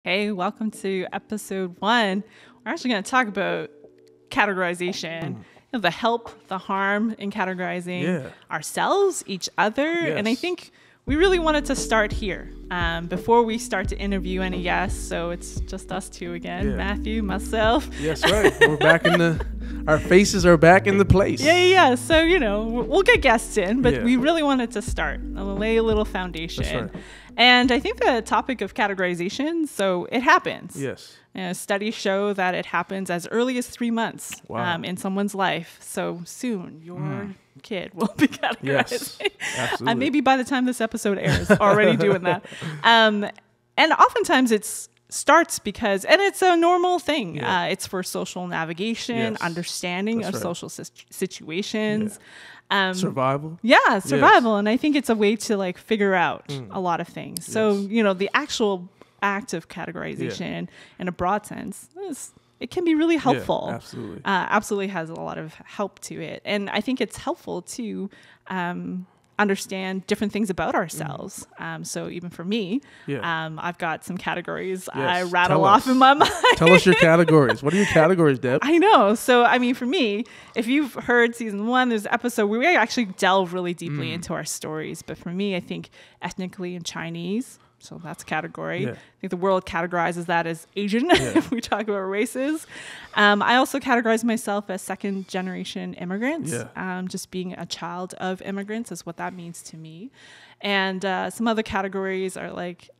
Hey, welcome to episode 1. We're actually going to talk about categorization, the help, the harm in categorizing ourselves, each other. Yes. And I think we really wanted to start here before we start to interview any guests. So it's just us two again, Matthew, myself. Yes, right. We're back our faces are back in the place. Yeah. So, we'll get guests in, but we really wanted to start, lay a little foundation. That's right. And I think the topic of categorization, so it happens. Yes. Studies show that it happens as early as 3 months in someone's life. So soon your kid will be categorized. Yes, absolutely. Maybe by the time this episode airs, already doing that. And oftentimes it starts because, and it's a normal thing. It's for social navigation, understanding of social situations. Survival. Yeah, survival. Yes. And I think it's a way to figure out a lot of things. So, the actual act of categorization in a broad sense, it can be really helpful. Yeah, absolutely. Absolutely has a lot of help to it. And I think it's helpful to understand different things about ourselves. So even for me, I've got some categories I rattle off in my mind. Tell us your categories. What are your categories, Deb? I know. So, for me, if you've heard season 1, there's an episode where we actually delve really deeply into our stories. But for me, I think ethnically and Chinese. So that's a category. I think the world categorizes that as Asian if we talk about races. I also categorize myself as second generation immigrants. Just being a child of immigrants is what that means to me. And some other categories are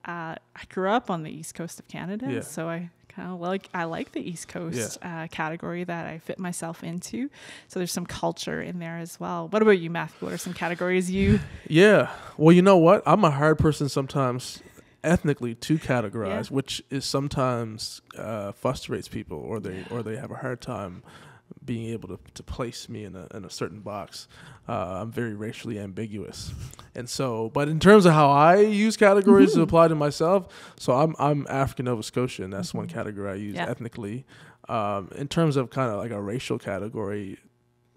I grew up on the East Coast of Canada. So I kind of like the East Coast category that I fit myself into. So there's some culture in there as well. What about you, Matthew? What are some categories you? Yeah. Well, you know what? I'm a hard person sometimes ethnically to categorize, which is sometimes frustrates people, or they have a hard time being able to place me in a certain box. I'm very racially ambiguous, and so. But in terms of how I use categories to apply to myself, so I'm African Nova Scotian. That's one category I use ethnically. In terms of kind of like a racial category,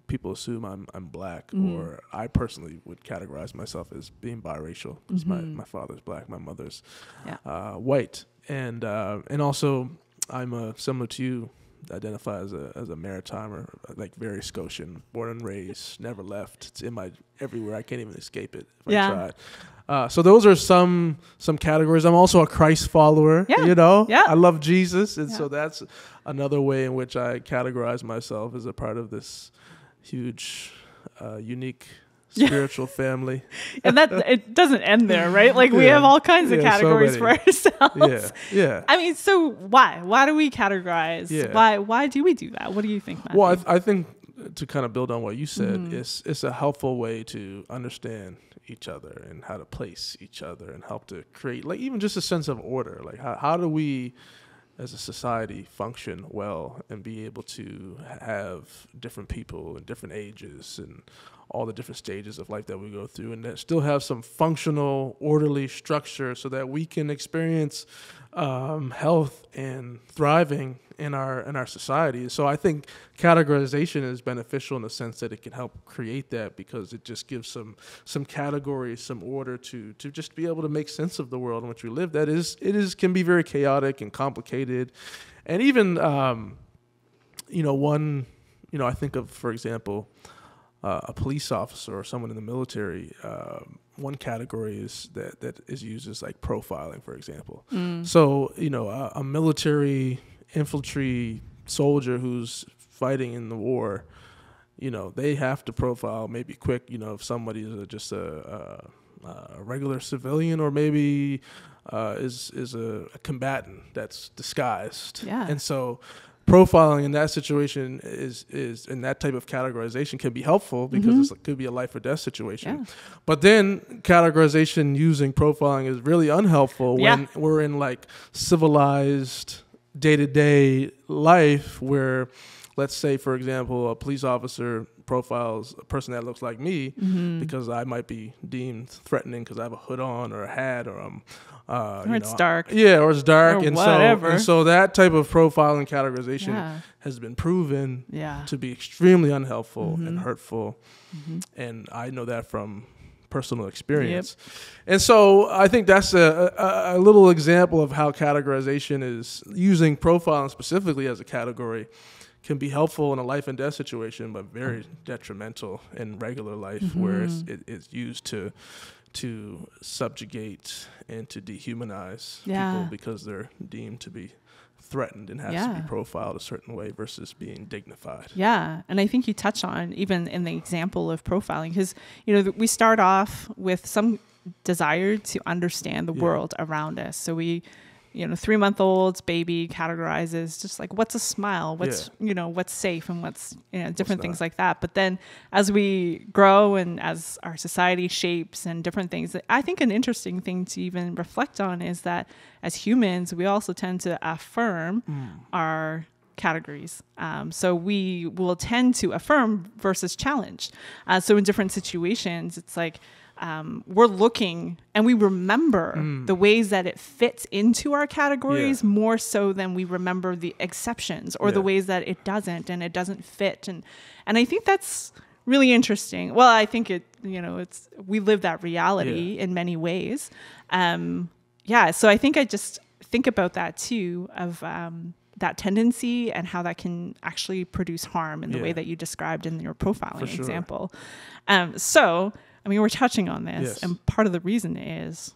people assume I'm black, or I personally would categorize myself as being biracial because my father's black, my mother's white, and also I'm similar to you. Identify as a maritimer, like very Scotian, born and raised, never left. It's in my everywhere. I can't even escape it if I tried. So those are some categories. I'm also a Christ follower. I love Jesus, and so that's another way in which I categorize myself as a part of this huge, unique spiritual family. And that it doesn't end there, right? We have all kinds of categories for ourselves. So why do we categorize? Why do we do that? What do you think, Matthew? Well, I think to kind of build on what you said, it's a helpful way to understand each other and how to place each other and help to create even just a sense of order. How do we as a society function well and be able to have different people in different ages and all the different stages of life that we go through, and that still have some functional, orderly structure so that we can experience health and thriving in our society. So I think categorization is beneficial in the sense that it can help create that, because it just gives some categories, some order to just be able to make sense of the world in which we live. Can be very chaotic and complicated, and even I think of, for example, a police officer or someone in the military. One category is that is used as profiling, for example. So a military infantry soldier who's fighting in the war, they have to profile maybe quick. If somebody is just a regular civilian, or maybe is a combatant that's disguised, and so. Profiling in that situation is in that type of categorization can be helpful because it could be a life or death situation. But then categorization using profiling is really unhelpful when we're in civilized day-to-day life where, let's say, for example, a police officer profiles a person that looks like me because I might be deemed threatening because I have a hood on or a hat, or or it's dark. Yeah, or it's dark. Or and whatever. So that type of profiling categorization has been proven to be extremely unhelpful and hurtful. And I know that from personal experience. And so I think that's a little example of how categorization is using profiling specifically as a category can be helpful in a life and death situation, but very detrimental in regular life, where it's used to subjugate and to dehumanize people because they're deemed to be threatened and has to be profiled a certain way versus being dignified. Yeah. And I think you touch on even in the example of profiling, because, we start off with some desire to understand the world around us. So we, 3-month-old's baby categorizes just like, what's a smile? What's, what's safe and what's, different things like that. But then as we grow and as our society shapes and different things, I think an interesting thing to even reflect on is that as humans, we also tend to affirm our categories. So we will tend to affirm versus challenge. So in different situations, it's like, we're looking and we remember the ways that it fits into our categories more so than we remember the exceptions or the ways that it doesn't and it doesn't fit. And I think that's really interesting. Well, I think we live that reality in many ways. So I think I just think about that too, of that tendency and how that can actually produce harm in the way that you described in your profiling example. We're touching on this, and part of the reason is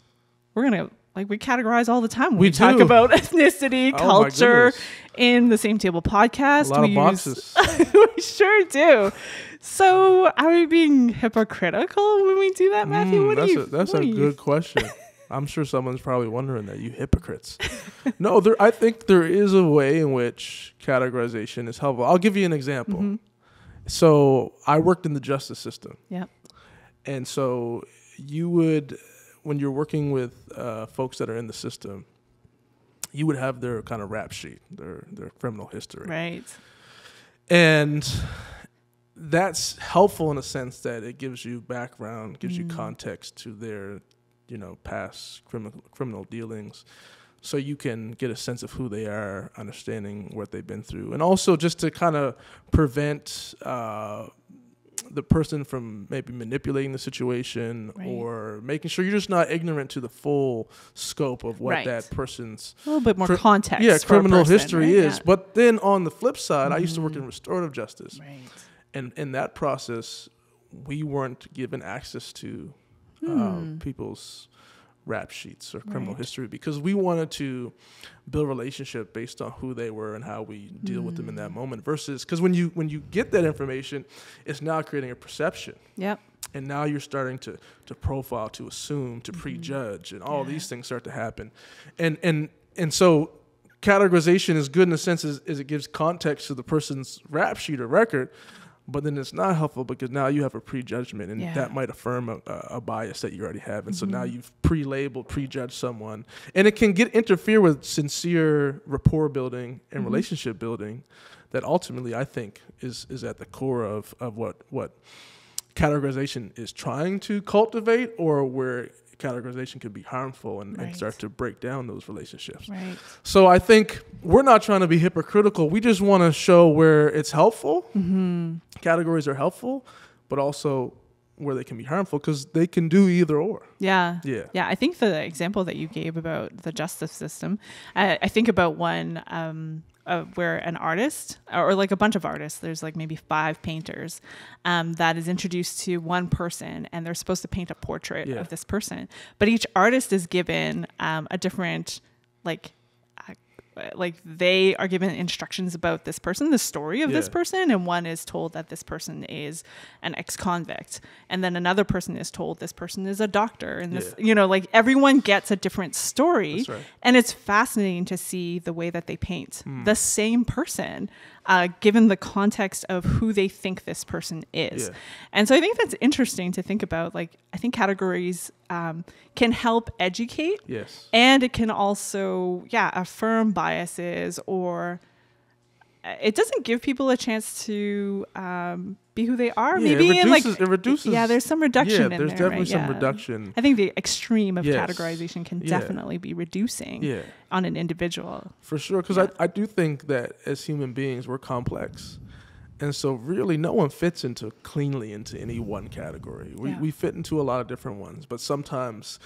we're going to, we categorize all the time when we talk about ethnicity, culture in the Same Table podcast. A lot of boxes. We sure do. So are we being hypocritical when we do that, Matthew? That's a good question. I'm sure someone's probably wondering that, you hypocrites. No, I think there is a way in which categorization is helpful. I'll give you an example. So I worked in the justice system. Yep. And so you would, when you're working with folks that are in the system, you would have their kind of rap sheet, their criminal history. Right. And that's helpful in a sense that it gives you background, gives you context to their, past criminal dealings. So you can get a sense of who they are, understanding what they've been through. And also just to kind of prevent the person from maybe manipulating the situation or making sure you're just not ignorant to the full scope of what that person's a little bit more context criminal history is. But then on the flip side, I used to work in restorative justice. And in that process, we weren't given access to people's rap sheets or criminal history because we wanted to build a relationship based on who they were and how we deal with them in that moment versus because when you get that information, it's now creating a perception. Yep. And now you're starting to profile, to assume, to prejudge, and all these things start to happen. And so categorization is good in the sense as it gives context to the person's rap sheet or record, but then it's not helpful because now you have a prejudgment, and that might affirm a bias that you already have. And so now you've pre-labeled, prejudged someone. And it can interfere with sincere rapport building and relationship building that ultimately I think is at the core of what categorization is trying to cultivate, or where categorization could be harmful and start to break down those relationships. Right. So I think we're not trying to be hypocritical. We just want to show where it's helpful. Categories are helpful, but also where they can be harmful because they can do either or. Yeah. I think the example that you gave about the justice system, I think about one where an artist or like a bunch of artists, there's like maybe 5 painters that is introduced to one person, and they're supposed to paint a portrait of this person. But each artist is given a different like they are given instructions about this person, the story of this person, and one is told that this person is an ex-convict, and then another person is told this person is a doctor, and this, like everyone gets a different story. That's right. And it's fascinating to see the way that they paint the same person, given the context of who they think this person is. And so I think that's interesting to think about. Like, I think categories can help educate, and it can also, affirm biases, or it doesn't give people a chance to be who they are. Maybe it reduces. Yeah, there's some reduction in there. There's definitely some reduction. I think the extreme of categorization can definitely be reducing on an individual. For sure, because I do think that as human beings, we're complex. And so really no one fits cleanly into any one category. We fit into a lot of different ones, but sometimes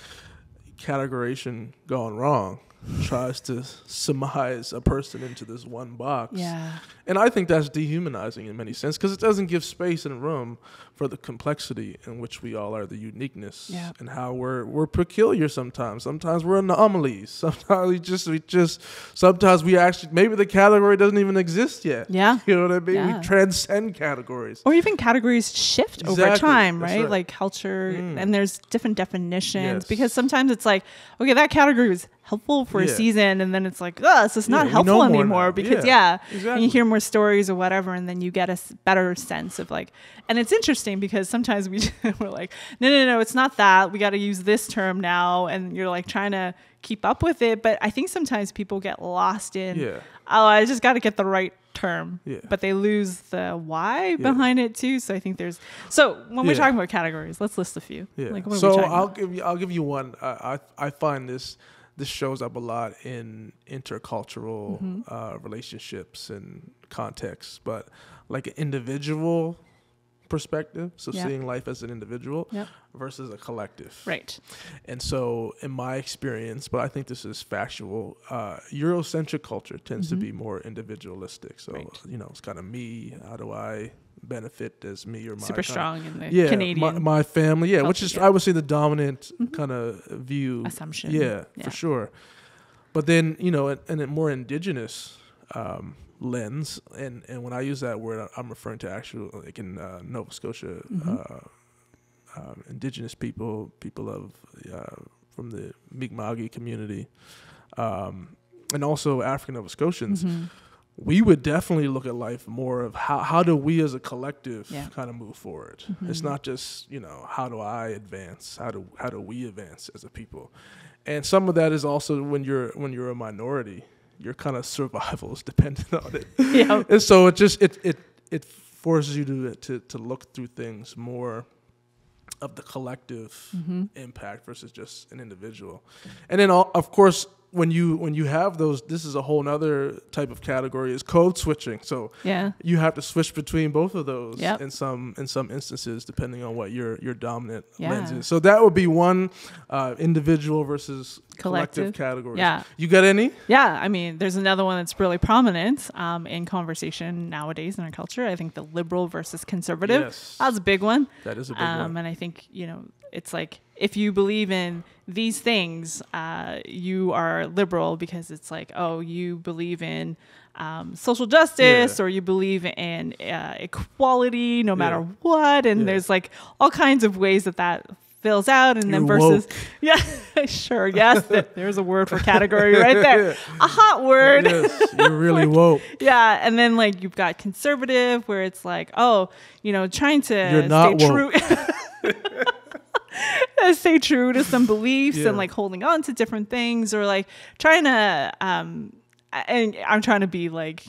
categorization gone wrong tries to surmise a person into this one box. Yeah. And I think that's dehumanizing in many senses because it doesn't give space and room for the complexity in which we all are, the uniqueness, and how we're peculiar sometimes. Sometimes we're anomalies. Sometimes sometimes we actually, maybe the category doesn't even exist yet. Yeah. You know what I mean? Yeah. We transcend categories. Or even categories shift over time, right? Like culture, and there's different definitions because sometimes it's like, okay, that category was helpful for a season, and then it's like, oh, it's just not helpful anymore because exactly. And you hear more stories or whatever, and then you get a better sense of like, and it's interesting because sometimes we're like, no, it's not that. We got to use this term now, and you're like trying to keep up with it. But I think sometimes people get lost in, oh, I just got to get the right term, but they lose the why behind it too. So I think when we're talking about categories, let's list a few. Like, what so are we talking I'll give you one. I find this shows up a lot in intercultural relationships and contexts, but like an individual perspective, so seeing life as an individual versus a collective. Right. And so in my experience, but I think this is factual, Eurocentric culture tends to be more individualistic. So, it's kind of me, how do I benefit as me or my super strong in the Canadian my family, culture, which is I would say the dominant kind of view assumption, for sure. But then in a more indigenous lens, and when I use that word, I'm referring to actual, like in Nova Scotia, indigenous people of from the Mi'kma'ki community, and also African Nova Scotians. We would definitely look at life more of how do we as a collective kind of move forward. It's not just, how do I advance? How do we advance as a people? And some of that is also when you're a minority, your kind of survival is dependent on it. And so it forces you to look through things more of the collective impact versus just an individual. And then of course, when you have those, this is a whole nother type of category, is code switching. So you have to switch between both of those in some instances, depending on what your dominant lens is. So that would be one individual versus collective categories. Yeah. You got any? Yeah. I mean, there's another one that's really prominent in conversation nowadays in our culture. I think the liberal versus conservative. Yes. That's a big one. That is a big one. And I think, it's like, if you believe in these things, you are liberal because it's like, oh, you believe in social justice or you believe in equality no matter what. And there's like all kinds of ways that fills out. And then versus, sure. Yes. There's a word for category right there. A hot word. Yes, you're really woke. And then like you've got conservative where it's like, oh, trying to you're not stay woke. true. Stay true to some beliefs and like holding on to different things, or like trying to and I'm trying to be like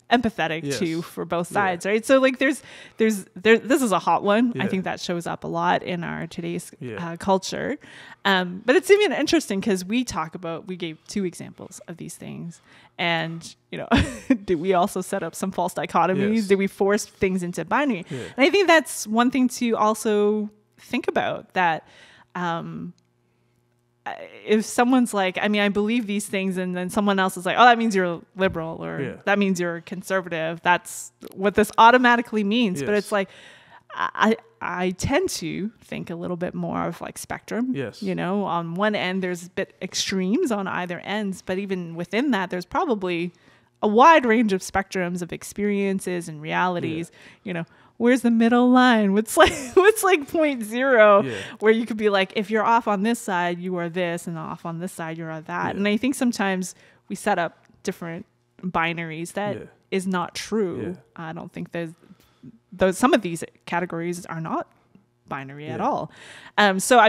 empathetic too for both sides, right? So like there's this is a hot one. I think that shows up a lot in our today's culture, but it's even interesting because we gave 2 examples of these things, and did we also set up some false dichotomies? Did we force things into binary? And I think that's one thing to also think about, that if someone's like, I believe these things, and then someone else is like, oh, that means you're liberal, or that means you're conservative. That's what this automatically means. But it's like, I tend to think a little bit more of like spectrum. On one end, there's a bit extremes on either ends, but even within that, there's probably a wide range of spectrums of experiences and realities. Where's the middle line? What's like 0.0 where you could be like, if you're off on this side, you are this, and off on this side, you're that. And I think sometimes we set up different binaries that is not true. I don't think some of these categories are not binary at all. So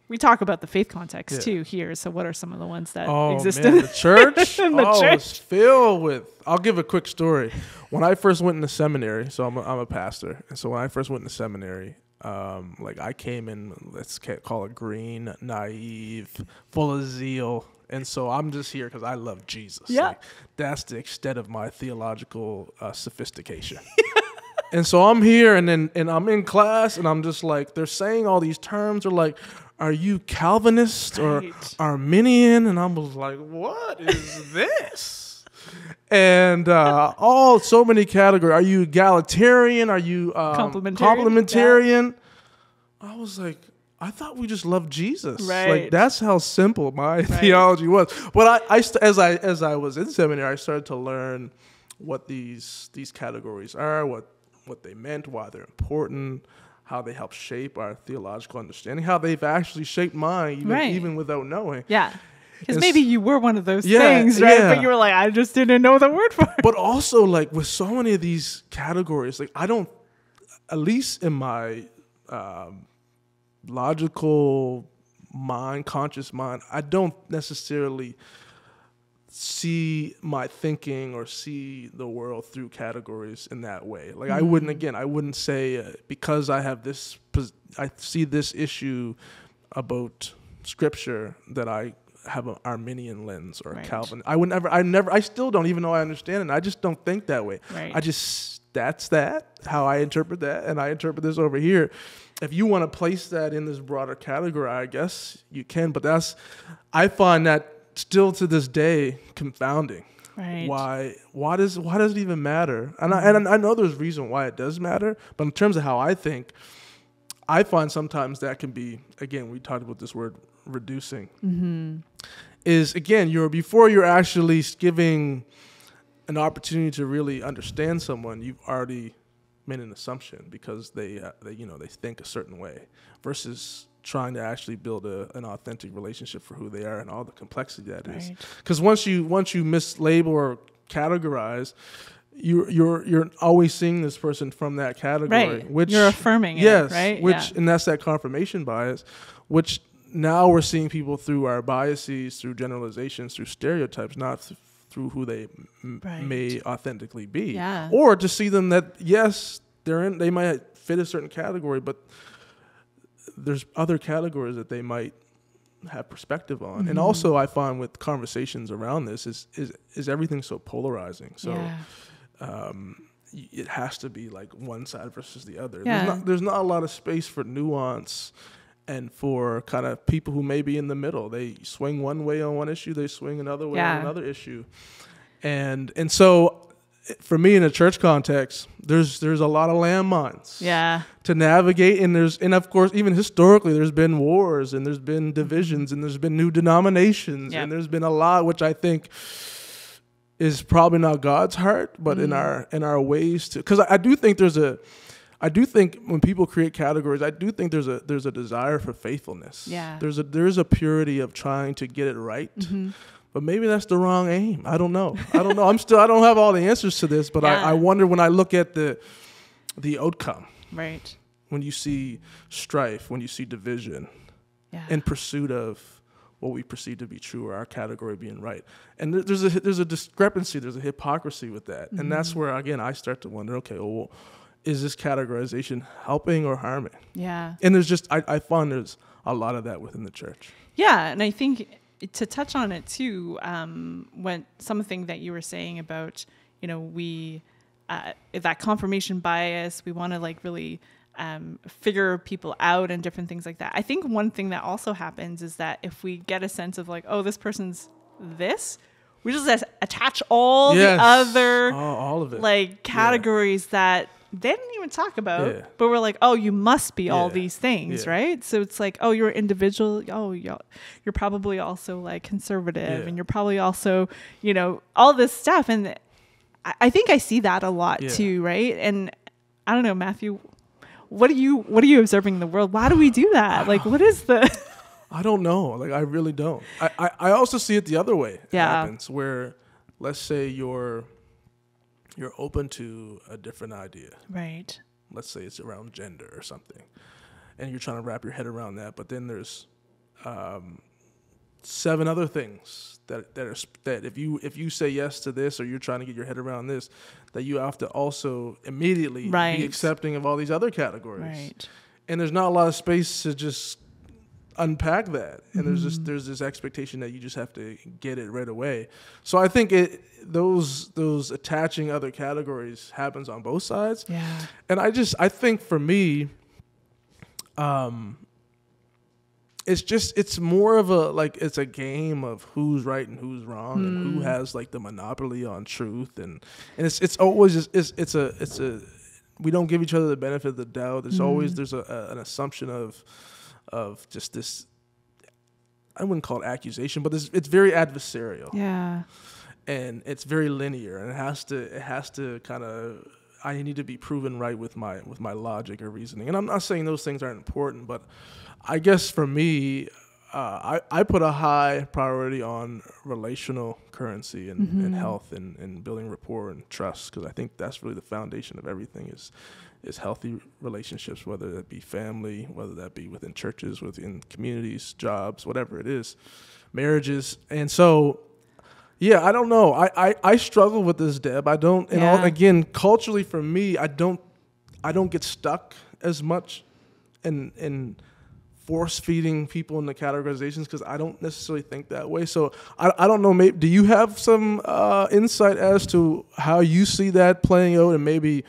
we talk about the faith context too here. So what are some of the ones that exist in the church? in the church? It's filled with. I'll give a quick story. When I first went into seminary, so I'm a pastor, and so when I first went into seminary, I came in, let's call it green, naive, full of zeal. And so I'm just here because I love Jesus. That's the extent of my theological sophistication. And so I'm here, and I'm in class, and I'm just like, they're saying all these terms. They're like, are you Calvinist or Arminian? And I was like, what is this? And so many categories. Are you egalitarian? Are you complementarian? Yeah. I was like, I thought we just loved Jesus. Right. Like, that's how simple my theology was. But as I was in seminary, I started to learn what these categories are, what they meant, why they're important, how they help shape our theological understanding, how they've actually shaped mine, even without knowing. Yeah. Because maybe you were one of those things, right? Yeah. But you were like, I just didn't know the word for it. But also, like, with so many of these categories, like, I don't, at least in my logical mind, conscious mind, I don't necessarily see my thinking or see the world through categories in that way. Like, I wouldn't say because I see this issue about scripture that I have an Arminian lens or a Calvin. I still don't even know I understand it. I just don't think that way. Right. That's how I interpret that, and I interpret this over here. If you want to place that in this broader category, I guess you can, but I find that still to this day confounding. Right. Why does it even matter? And I know there's a reason why it does matter, but in terms of how I think, I find sometimes that can be, again, we talked about this word reducing. Mm-hmm. Is, again, before you're actually giving an opportunity to really understand someone, you've already made an assumption because they think a certain way, versus trying to actually build an authentic relationship for who they are and all the complexity that is. Because once you mislabel or categorize, you're always seeing this person from that category, which you're affirming it, right? And that's that confirmation bias, which now we're seeing people through our biases, through generalizations, through stereotypes, not through who they may authentically be, or to see them that yes, they might fit a certain category, but there's other categories that they might have perspective on. Mm-hmm. And also, I find with conversations around this is everything so polarizing. So it has to be like one side versus the other. There's not a lot of space for nuance and for kind of people who may be in the middle. They swing one way on one issue, they swing another way on another issue. And so for me in a church context, there's a lot of landmines to navigate, and of course even historically there's been wars and there's been divisions and there's been new denominations and there's been a lot which I think is probably not God's heart, but in our ways to, because I do think when people create categories, I do think there's a desire for faithfulness. Yeah. There's a purity of trying to get it right. Mm-hmm. But maybe that's the wrong aim. I don't know. I don't have all the answers to this, but I wonder when I look at the outcome. Right. When you see strife, when you see division in pursuit of what we perceive to be true or our category being right. And there's a discrepancy, there's a hypocrisy with that. Mm-hmm. And that's where, again, I start to wonder, okay, well, is this categorization helping or harming? Yeah. And I find there's a lot of that within the church. Yeah, and I think to touch on it too, when something that you were saying about, we that confirmation bias, we want to like really figure people out and different things like that. I think one thing that also happens is that if we get a sense of like, oh, this person's this, we just attach all the other all of it. Like categories that they didn't even talk about, but we're like, oh, you must be all these things, right? So it's like, oh, you're an individual. Oh, you're probably also like conservative, and you're probably also, all this stuff. And I think I see that a lot too, right? And I don't know, Matthew, what are you observing in the world? Why do we do that? Like, what is the? I don't know. Like, I really don't. I also see it the other way. It happens where, let's say you're open to a different idea. Right. Let's say it's around gender or something. And you're trying to wrap your head around that, but then there's 7 other things that if you say yes to this, or you're trying to get your head around this, that you have to also immediately be accepting of all these other categories. Right. And there's not a lot of space to just unpack that, and there's this expectation that you just have to get it right away. So I think those attaching other categories happens on both sides. Yeah. And I think for me, it's more of it's a game of who's right and who's wrong and who has like the monopoly on truth, and it's always it's a we don't give each other the benefit of the doubt. There's always an assumption of just this, I wouldn't call it accusation, but it's very adversarial. Yeah. And it's very linear, and it has to kind of, I need to be proven right with my logic or reasoning. And I'm not saying those things aren't important, but I guess for me, I put a high priority on relational currency and health and building rapport and trust, because I think that's really the foundation of everything is healthy relationships, whether that be family, whether that be within churches, within communities, jobs, whatever it is, marriages. And so, yeah, I don't know. I struggle with this, Deb. I don't, and again, culturally for me, I don't get stuck as much in force feeding people in the categorizations, because I don't necessarily think that way. So I don't know. Maybe do you have some insight as to how you see that playing out, and maybe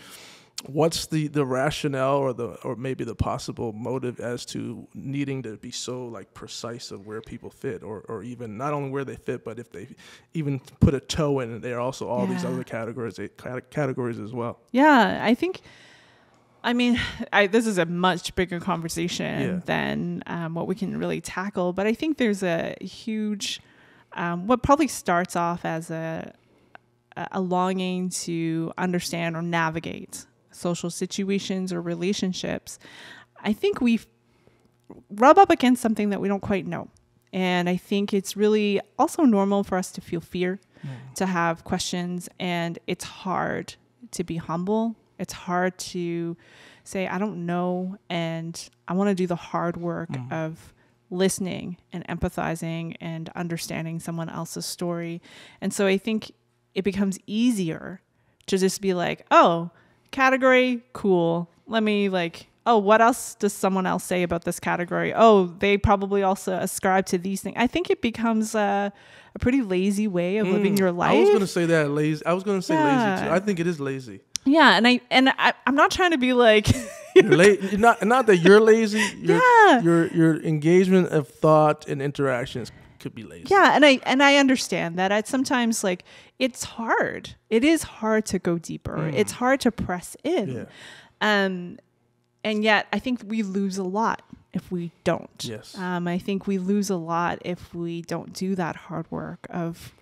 what's the rationale or maybe the possible motive as to needing to be so like precise of where people fit, or even not only where they fit, but if they even put a toe in, there are also all these other categories as well. Yeah, I think. I mean, this is a much bigger conversation than what we can really tackle. But I think there's a huge, what probably starts off as a longing to understand or navigate social situations or relationships. I think we rub up against something that we don't quite know. And I think it's really also normal for us to feel fear, to have questions, and it's hard to be humble. It's hard to say, I don't know, and I want to do the hard work of listening and empathizing and understanding someone else's story. And so I think it becomes easier to just be like, oh, category, cool. Let me what else does someone else say about this category? Oh, they probably also ascribe to these things. I think it becomes a pretty lazy way of living your life. I was going to say that lazy. I was going to say lazy too. I think it is lazy. Yeah, and I'm not trying to be like not that you're lazy. Your engagement of thought and interactions could be lazy. Yeah, and I understand that. Sometimes like it's hard. It is hard to go deeper. It's hard to press in. Yeah. And yet I think we lose a lot if we don't. Yes. I think we lose a lot if we don't do that hard work of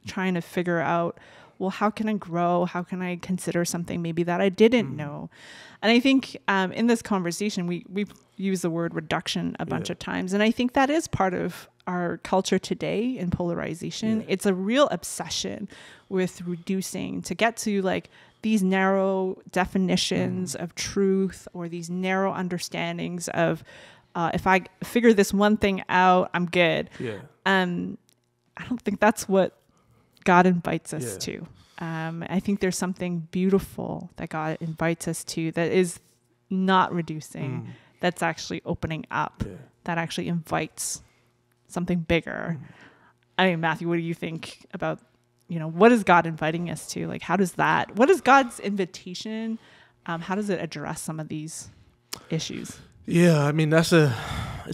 trying to figure out, well, how can I grow? How can I consider something maybe that I didn't know? And I think in this conversation, we've used the word reduction a bunch of times. And I think that is part of our culture today in polarization. It's a real obsession with reducing to get to like these narrow definitions of truth, or these narrow understandings of if I figure this one thing out, I'm good. Yeah. I don't think that's what God invites us to. I think there's something beautiful that God invites us to that is not reducing, that's actually opening up, that actually invites something bigger. I mean, Matthew, what do you think about, what is God inviting us to? Like, what is God's invitation? How does it address some of these issues? Yeah, I mean, it's an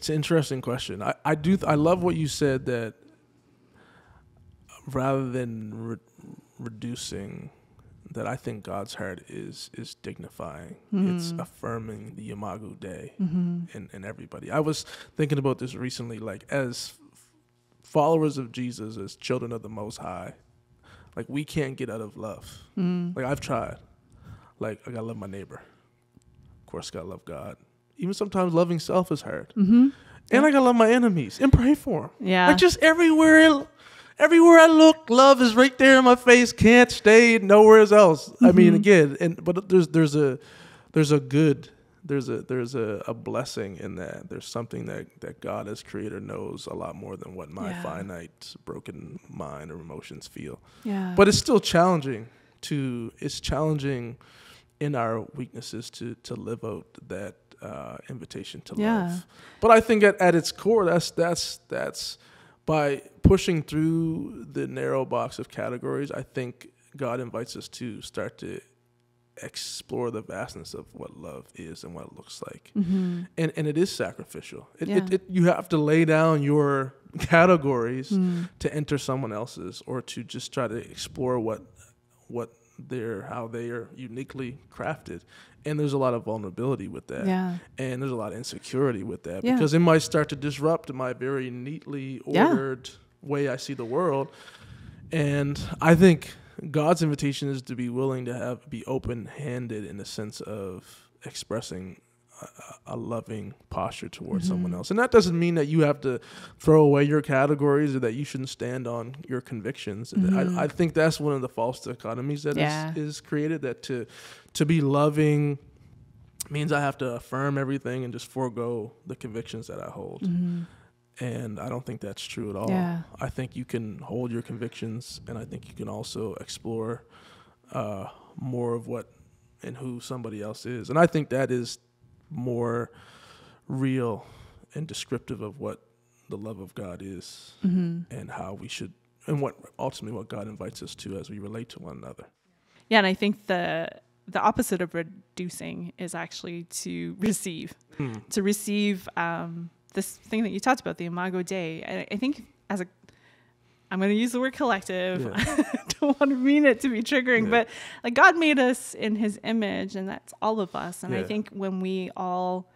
interesting question. I love what you said, that rather than reducing, that I think God's heart is dignifying. It's affirming the Imago Dei in everybody. I was thinking about this recently, like as followers of Jesus, as children of the Most High, like we can't get out of love. Like I've tried. Like I gotta love my neighbor. Of course, gotta love God. Even sometimes loving self is hard. And I gotta love my enemies and pray for them. Yeah. Like just everywhere I look, love is right there in my face. Can't stay nowhere else. I mean, again, but there's a blessing in that. There's something that God as creator knows a lot more than what my finite, broken mind or emotions feel. Yeah. But it's still challenging in our weaknesses to live out that invitation to love. But I think at its core, that's by pushing through the narrow box of categories. I think God invites us to start to explore the vastness of what love is and what it looks like. Mm-hmm. And it is sacrificial. You have to lay down your categories to enter someone else's, or to just try to explore how they are uniquely crafted. And there's a lot of vulnerability with that. Yeah. And there's a lot of insecurity with that, because it might start to disrupt my very neatly ordered way I see the world. And I think God's invitation is to be willing to be open-handed in the sense of expressing a loving posture towards someone else. And that doesn't mean that you have to throw away your categories or that you shouldn't stand on your convictions. I think that's one of the false dichotomies that is created, that to be loving means I have to affirm everything and just forego the convictions that I hold. And I don't think that's true at all. Yeah. I think you can hold your convictions, and I think you can also explore more of what and who somebody else is. And I think that is more real and descriptive of what the love of God is, and how we should, and what ultimately what God invites us to as we relate to one another. Yeah, and I think the opposite of reducing is actually to receive. To receive this thing that you talked about, the Imago Dei. I think I'm going to use the word collective. Yeah. I don't want to mean it to be triggering, but like, God made us in his image, and that's all of us. And I think when we all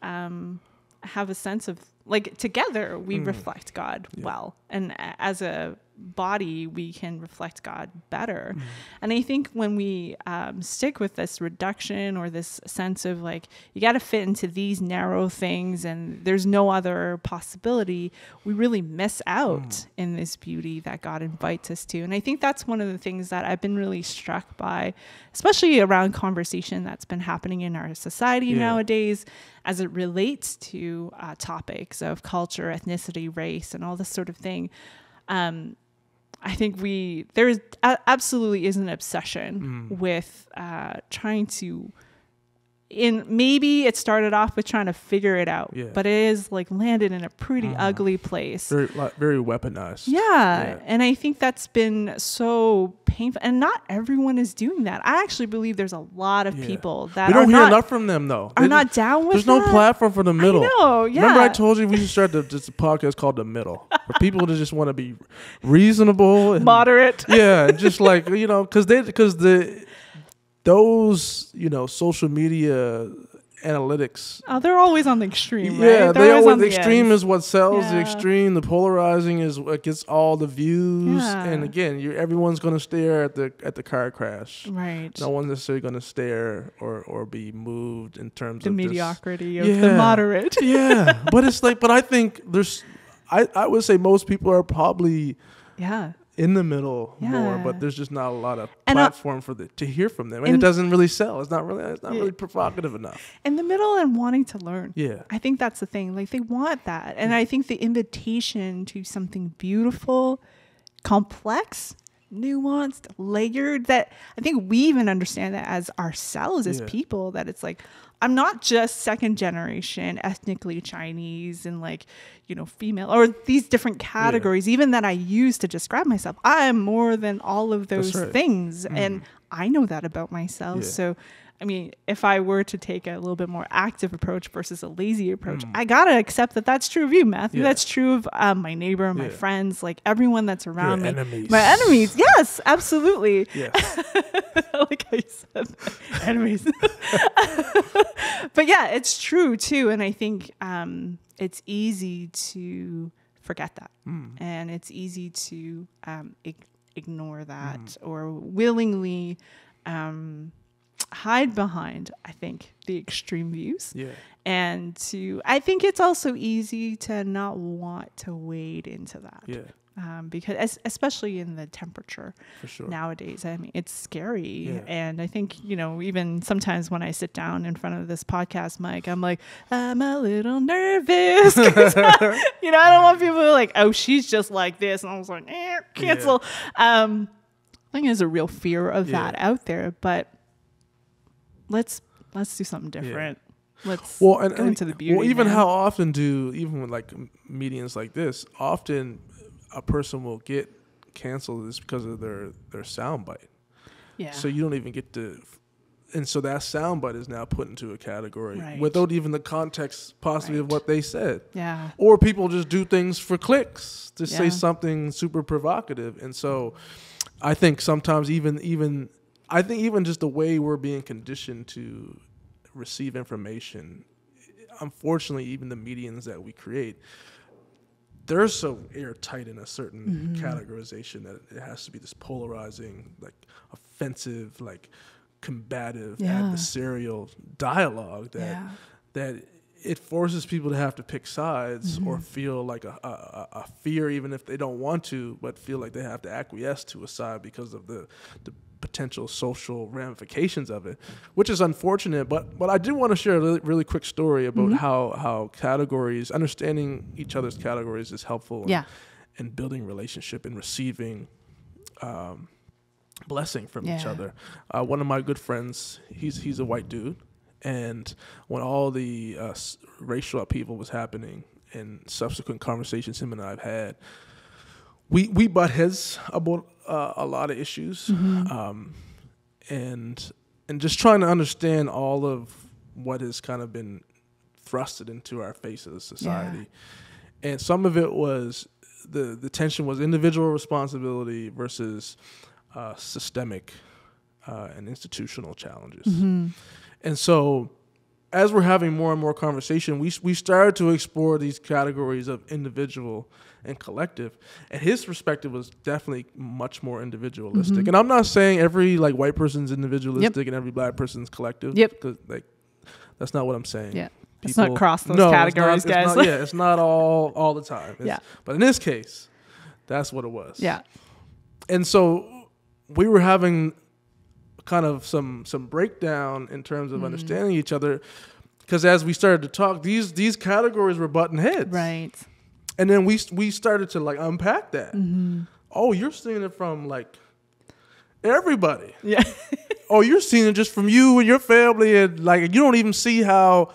have a sense of, like, together we reflect God well, and as a body we can reflect God better. And I think when we stick with this reduction, or this sense of like, you got to fit into these narrow things and there's no other possibility, we really miss out in this beauty that God invites us to. And I think that's one of the things that I've been really struck by, especially around conversation that's been happening in our society nowadays, as it relates to topics of culture, ethnicity, race, and all this sort of thing. I think there absolutely is an obsession with trying to, maybe it started off with trying to figure it out, but it is like landed in a pretty ugly place. Very weaponized. Yeah. And I think that's been so painful, and not everyone is doing that. I actually believe there's a lot of people that we don't hear enough from them, though. Are not down with that. There's no platform for the middle. I know, Remember I told you we should start this podcast called The Middle, for people to just want to be reasonable and moderate. Yeah, just like, those, social media analytics. Oh, they're always on the extreme, right? Yeah, the extreme is what sells. Yeah. The extreme, the polarizing is what gets all the views. Yeah. And again, everyone's going to stare at the car crash. Right. No one's necessarily going to stare or be moved in terms of the mediocrity of the moderate. Yeah, but I think I would say most people are probably in the middle more, but there's just not a lot of platform to hear from them, and it doesn't really sell. It's not really provocative enough. In the middle, and wanting to learn. Yeah, I think that's the thing. Like, they want that, and I think the invitation to something beautiful, complex, nuanced, layered, that I think we even understand that as ourselves as people, that it's like, I'm not just second generation ethnically Chinese and female, or these different categories even that I use to describe myself. I am more than all of those things. And I know that about myself. So, I mean, if I were to take a little bit more active approach versus a lazy approach, I got to accept that that's true of you, Matthew. That's true of my neighbor, my friends, like everyone that's around me. Enemies. My enemies. Yes, absolutely. Yeah. Like I said, enemies. But yeah, it's true too. And I think it's easy to forget that. And it's easy to ignore that or willingly hide behind, I think, the extreme views. Yeah. And I think it's also easy to not want to wade into that. Yeah. Because especially in the temperature nowadays, I mean, it's scary. Yeah. And I think, even sometimes when I sit down in front of this podcast mic, I'm like, I'm a little nervous. 'Cause, I don't want people to be like, oh, she's just like this. And I was like, cancel. Yeah. I think there's a real fear of that out there, but let's do something different. let's go into the beauty. Well, even how often even with like meetings like this, often a person will get canceled is because of their soundbite. Yeah. So you don't even get to, and so that soundbite is now put into a category without even the context possibly of what they said. Yeah. Or people just do things for clicks to say something super provocative. And so I think sometimes even just the way we're being conditioned to receive information, unfortunately, even the mediums that we create, they're so airtight in a certain categorization that it has to be this polarizing, like offensive, like combative, adversarial dialogue that it forces people to have to pick sides or feel like a fear, even if they don't want to, but feel like they have to acquiesce to a side because of the potential social ramifications of it, which is unfortunate. But I do want to share a really quick story about how categories, understanding each other's categories is helpful in building relationship and receiving blessing from each other. One of my good friends, he's a white dude, and when all the racial upheaval was happening and subsequent conversations him and I have had, we butt heads about a lot of issues, and just trying to understand all of what has kind of been thrusted into our face as a society. And some of it was the tension was individual responsibility versus systemic and institutional challenges. And so as we're having more and more conversation, we started to explore these categories of individual and collective. And his perspective was definitely much more individualistic. And I'm not saying every like white person's individualistic and every black person's collective. Because like that's not what I'm saying. Let's not cross those categories, guys. It's not all the time. But in this case, that's what it was. And so we were having kind of some breakdown in terms of understanding each other, because as we started to talk, these categories were butting heads, right? And then we started to like unpack that. Oh, you're seeing it from like everybody. Oh, you're seeing it just from you and your family, and like you don't even see how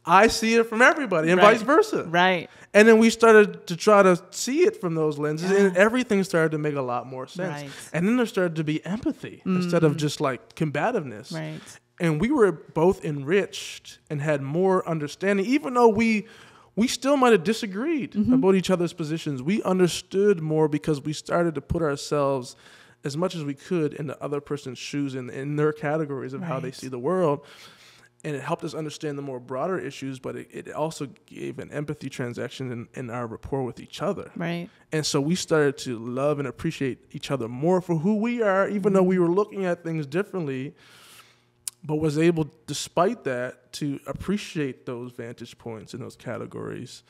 I see it from everybody, and vice versa. Right. And then we started to try to see it from those lenses, and everything started to make a lot more sense. Right. And then there started to be empathy instead of just like combativeness. Right. And we were both enriched and had more understanding, even though we still might have disagreed about each other's positions. We understood more because we started to put ourselves as much as we could in the other person's shoes and in their categories of how they see the world. And it helped us understand the more broader issues, but it also gave an empathy transaction in our rapport with each other. Right. And so we started to love and appreciate each other more for who we are, even though we were looking at things differently, but was able, despite that, to appreciate those vantage points and those categories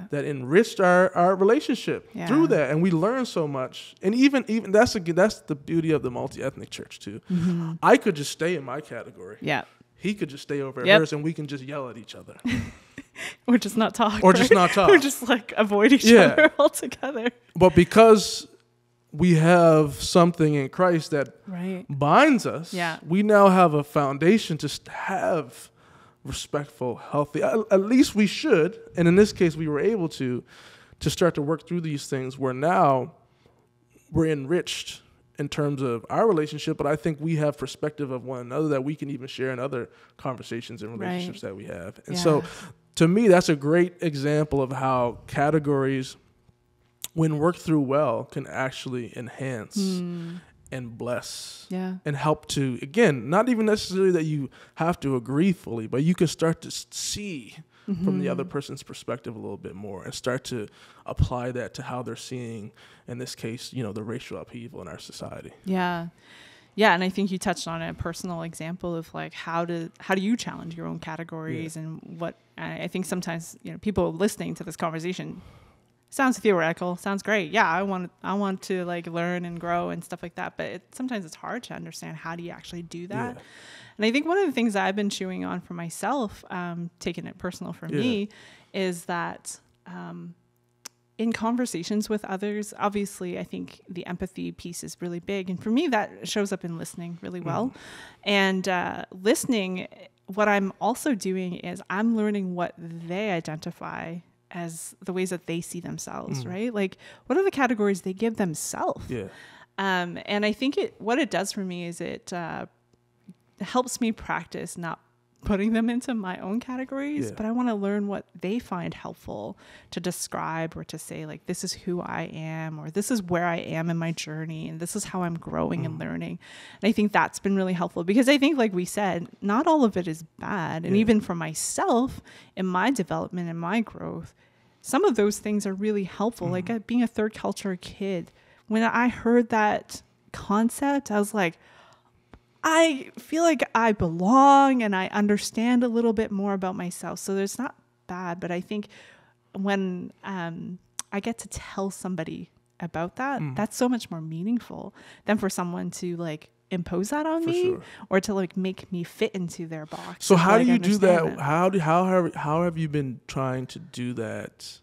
that enriched our relationship through that. And we learned so much. And even that's the beauty of the multi-ethnic church too. I could just stay in my category. He could just stay over at hers, and we can just yell at each other. Or just not talk. Or just not talk. Or just like avoid each other altogether. But because we have something in Christ that binds us, we now have a foundation to have respectful, healthy, at least we should. And in this case, we were able to start to work through these things where now we're enriched in terms of our relationship, but I think we have perspective of one another that we can even share in other conversations and relationships that we have. And so to me, that's a great example of how categories, when worked through well, can actually enhance and bless and help to, again, not even necessarily that you have to agree fully, but you can start to see from the other person's perspective a little bit more and start to apply that to how they're seeing, in this case, the racial upheaval in our society. Yeah. And I think you touched on a personal example of like how do you challenge your own categories and what I think sometimes people listening to this conversation sounds theoretical, sounds great. Yeah, I want to like learn and grow and stuff like that, but sometimes it's hard to understand how do you actually do that. And I think one of the things that I've been chewing on for myself, taking it personal for me, is that in conversations with others, obviously, I think the empathy piece is really big. And for me, that shows up in listening really well. And listening, what I'm also doing is I'm learning what they identify as the ways that they see themselves, right? Like, what are the categories they give themselves? Yeah. And I think what it does for me is it helps me practice not putting them into my own categories, but I want to learn what they find helpful to describe or to say, like, this is who I am, or this is where I am in my journey, and this is how I'm growing and learning. And I think that's been really helpful, because I think, like we said, not all of it is bad. And even for myself in my development and my growth, some of those things are really helpful. Like being a third culture kid, when I heard that concept, I was like, I feel like I belong and I understand a little bit more about myself. So there's not bad, but I think when I get to tell somebody about that, that's so much more meaningful than for someone to like impose that on me or to like make me fit into their box. So how do you do that? How have you been trying to do that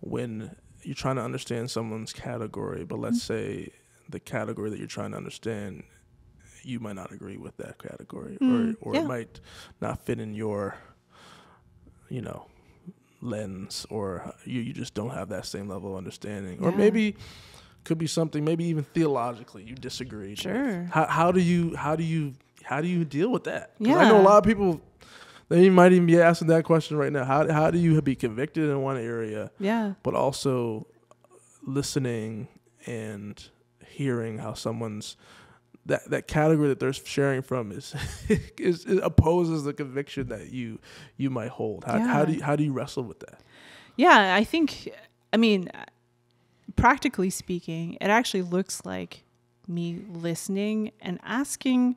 when you're trying to understand someone's category, but let's say the category that you're trying to understand, you might not agree with that category, or it might not fit in your, lens, or you just don't have that same level of understanding, or maybe could be something, maybe even theologically you disagree. Sure. How do you deal with that? Because I know a lot of people, they might even be asking that question right now. How do you be convicted in one area, but also listening and hearing how someone's that category that they're sharing from is opposes the conviction that you might hold. How do you wrestle with that? Yeah, I think, practically speaking, it actually looks like me listening and asking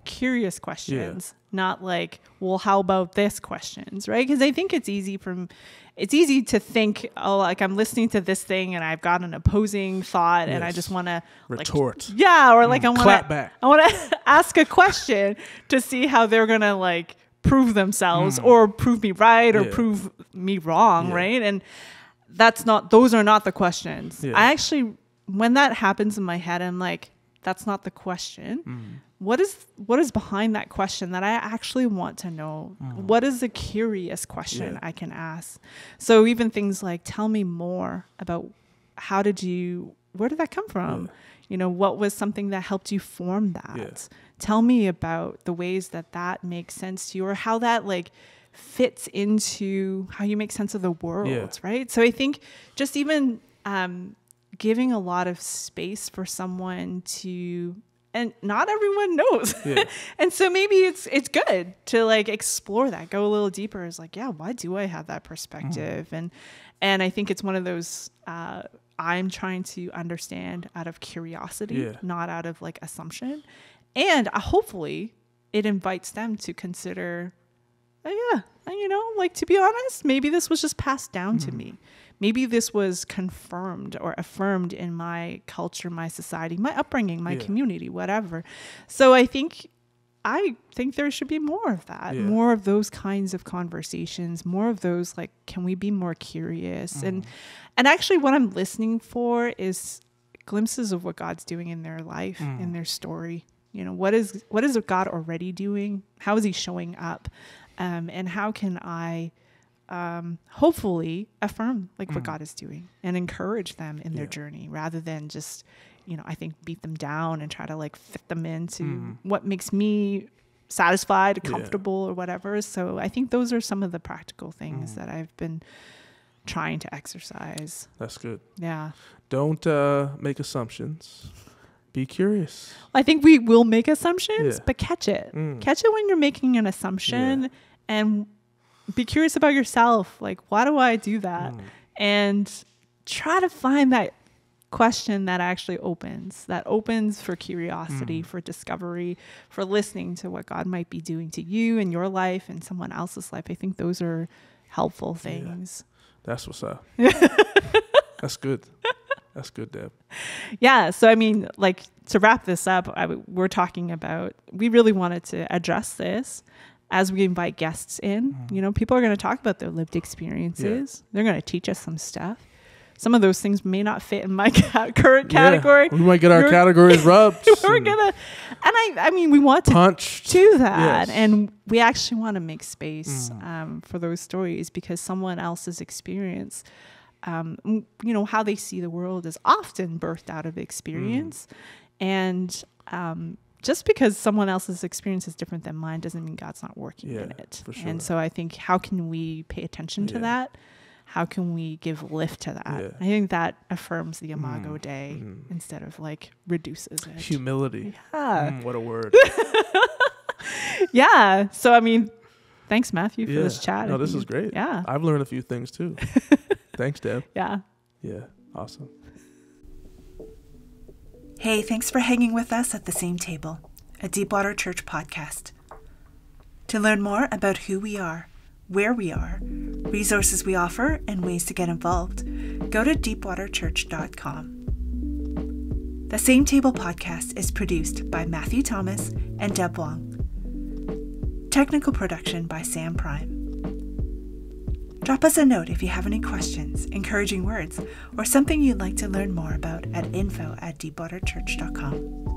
curious questions, not like, well, how about this questions, right? Because I think it's easy to think, oh, like I'm listening to this thing and I've got an opposing thought and I just want to retort. Or like I want clap back. I want to ask a question to see how they're going to like prove themselves or prove me right or prove me wrong, right? And those are not the questions. I actually, when that happens in my head, I'm like, that's not the question. What is behind that question that I actually want to know? What is a curious question I can ask? So even things like, tell me more about where did that come from? What was something that helped you form that? Tell me about the ways that makes sense to you, or how that like fits into how you make sense of the world, right? So I think just even giving a lot of space for someone to, and not everyone knows. And so maybe it's good to like explore that, go a little deeper. It's like, why do I have that perspective? And I think it's one of those, I'm trying to understand out of curiosity, not out of like assumption. And hopefully it invites them to consider, like, to be honest, maybe this was just passed down to me. Maybe this was confirmed or affirmed in my culture, my society, my upbringing, my community, whatever. So I think there should be more of that, more of those kinds of conversations, more of those, like, can we be more curious? And actually what I'm listening for is glimpses of what God's doing in their life, in their story. What is God already doing? How is he showing up? And how can I hopefully affirm like what God is doing and encourage them in their journey, rather than just, I think beat them down and try to like fit them into what makes me satisfied, comfortable, or whatever. So I think those are some of the practical things that I've been trying to exercise. That's good. Yeah. Don't make assumptions. Be curious. I think we will make assumptions, but catch it. Catch it when you're making an assumption, and be curious about yourself. Like, why do I do that? And try to find that question that actually opens for curiosity, for discovery, for listening to what God might be doing to you in your life and someone else's life. I think those are helpful things. That's what's up. That's good. That's good, Deb. Yeah. So, like, to wrap this up, we're talking about, we really wanted to address this as we invite guests in. People are going to talk about their lived experiences. They're going to teach us some stuff. some of those things may not fit in my current category. We might get our categories rubbed. We're gonna, and I mean, we want to do that, and we actually want to make space for those stories, because someone else's experience, you know, how they see the world is often birthed out of experience, and just because someone else's experience is different than mine doesn't mean God's not working in it. For sure. And so I think, how can we pay attention to that? How can we give lift to that? I think that affirms the Imago Dei instead of like reduces it. Humility. Yeah. What a word. Yeah. So, I mean, thanks, Matthew, for this chat. No, this is great. Yeah. I've learned a few things too. Thanks, Deb. Yeah. Yeah. Awesome. Hey, thanks for hanging with us at the same table, a Deepwater Church podcast. To learn more about who we are, where we are, resources we offer, and ways to get involved, go to deepwaterchurch.com. The Same Table podcast is produced by Matthew Thomas and Deb Wong. Technical production by Sam Prime. Drop us a note if you have any questions, encouraging words, or something you'd like to learn more about at info@deepwaterchurch.com.